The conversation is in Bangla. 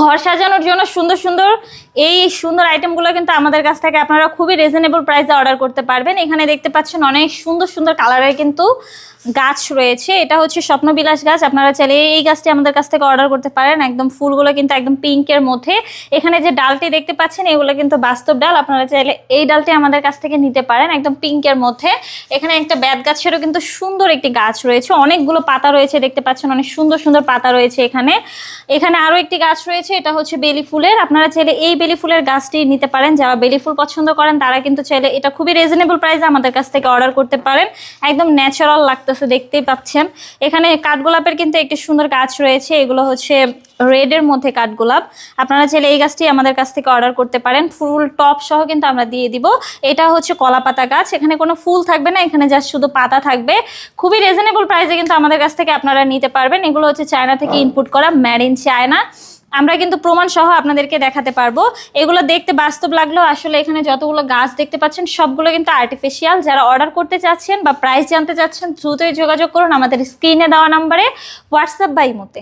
ঘর সাজানোর জন্য সুন্দর সুন্দর এই সুন্দর আইটেমগুলো কিন্তু আমাদের কাছ থেকে আপনারা খুবই রিজনেবল প্রাইসে অর্ডার করতে পারবেন। এখানে দেখতে পাচ্ছেন অনেক সুন্দর সুন্দর কালারের কিন্তু গাছ রয়েছে। এটা হচ্ছে স্বপ্নবিলাস গাছ। আপনারা চাইলে এই গাছটি আমাদের কাছ থেকে অর্ডার করতে পারেন। একদম ফুলগুলো কিন্তু একদম পিঙ্কের মধ্যে। এখানে যে ডালটি দেখতে পাচ্ছেন এগুলো কিন্তু বাস্তব ডাল। আপনারা চাইলে এই ডালটি আমাদের কাছ থেকে নিতে পারেন একদম পিঙ্কের মধ্যে। এখানে একটা বেত গাছেরও কিন্তু সুন্দর একটি গাছ রয়েছে, অনেকগুলো পাতা রয়েছে দেখতে পাচ্ছেন, অনেক সুন্দর সুন্দর পাতা রয়েছে এখানে। এখানে আরো একটি গাছ রয়েছে, এটা হচ্ছে বেলি ফুলের। আপনারা চাইলে এই বেলি ফুলের গাছটি নিতে পারেন। যারা বেলি ফুল পছন্দ করেন তারা কিন্তু চাইলে এটা খুবই রিজনেবল প্রাইসে আমাদের কাছ থেকে অর্ডার করতে পারেন। একদম ন্যাচারাল লাগতেছে, দেখতেই পাচ্ছেন। এখানে কাঠগোলাপের কিন্তু একটি সুন্দর গাছ রয়েছে, এগুলো হচ্ছে রেডের মধ্যে কাঠগোলাপ। আপনারা চাইলে এই গাছটি আমাদের কাছ থেকে অর্ডার করতে পারেন, ফুল টপ সহ কিন্তু আমরা দিয়ে দিব। এটা হচ্ছে কলাপাতা গাছ, এখানে কোনো ফুল থাকবে না, এখানে জাস্ট শুধু পাতা থাকবে। খুবই রিজনেবল প্রাইসে কিন্তু আমাদের কাছ থেকে আপনারা নিতে পারবেন। এগুলো হচ্ছে চায়না থেকে ইম্পোর্ট করা, মেড ইন চায়না। আমরা কিন্তু প্রমাণ সহ আপনাদেরকে দেখাতে পারবো। এগুলো দেখতে বাস্তব লাগলেও আসলে এখানে যতগুলো গাছ দেখতে পাচ্ছেন সবগুলো কিন্তু আর্টিফিশিয়াল। যারা অর্ডার করতে চাচ্ছেন বা প্রাইস জানতে চাচ্ছেন দ্রুতই যোগাযোগ করুন আমাদের স্ক্রিনে দেওয়া নাম্বারে, হোয়াটসঅ্যাপ বা ইমোতে।